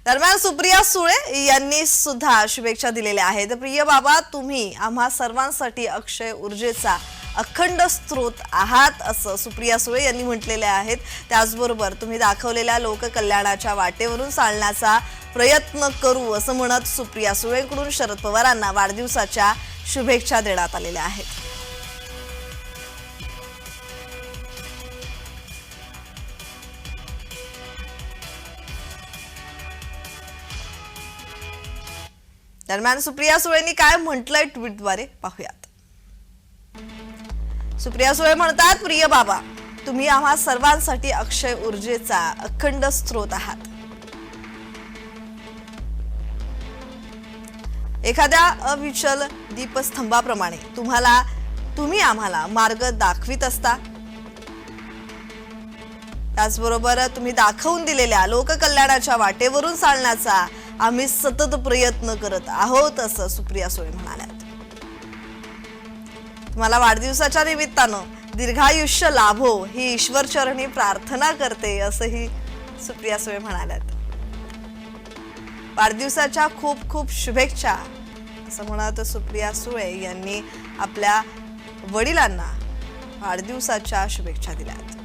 दरम्यान सुप्रिया सुळे यांनी सुद्धा शुभेच्छा दिलेल्या आहेत। प्रिय बाबा, तुम्ही आम्हा सर्वांसाठी अक्षय ऊर्जेचा अखंड स्रोत आहात असं सुप्रिया सुळे यांनी म्हटलेले आहेत। त्याचबरोबर तुम्ही दाखवलेल्या लोककल्याणाच्या वाटेवरून चालण्याचा प्रयत्न करू असं म्हणत सुप्रिया सुळेंकडून शरद पवारांना वाढदिवसाच्या शुभेच्छा देण्यात आलेल्या आहेत। दरम्यान सुप्रिया सुळेंनी काय म्हटलंय ट्विटद्वारे पाहूयात। सुप्रिया सुळे म्हणतात, प्रिय बाबा, तुम्ही आम्हा सर्वांसाठी अक्षय ऊर्जेचा अखंड स्रोत आहात। एखाद्या अविचल दीपस्तंभाप्रमाणे तुम्ही आम्हाला मार्ग दाखवित असता। त्याचबरोबर तुम्ही दाखवून दिलेल्या लोककल्याणाच्या वाटेवरून चालण्याचा आम्ही सतत प्रयत्न करत आहोत असं सुप्रिया सुळे म्हणाल्या। तुम्हाला वाढदिवसाच्या निमित्तानं दीर्घायुष्य लाभो ही ईश्वरचरणी प्रार्थना करते असंही सुप्रिया सुळे म्हणाल्या। वाढदिवसाच्या खूप खूप शुभेच्छा असं म्हणत सुप्रिया सुळे यांनी आपल्या वडिलांना वाढदिवसाच्या शुभेच्छा दिल्यात।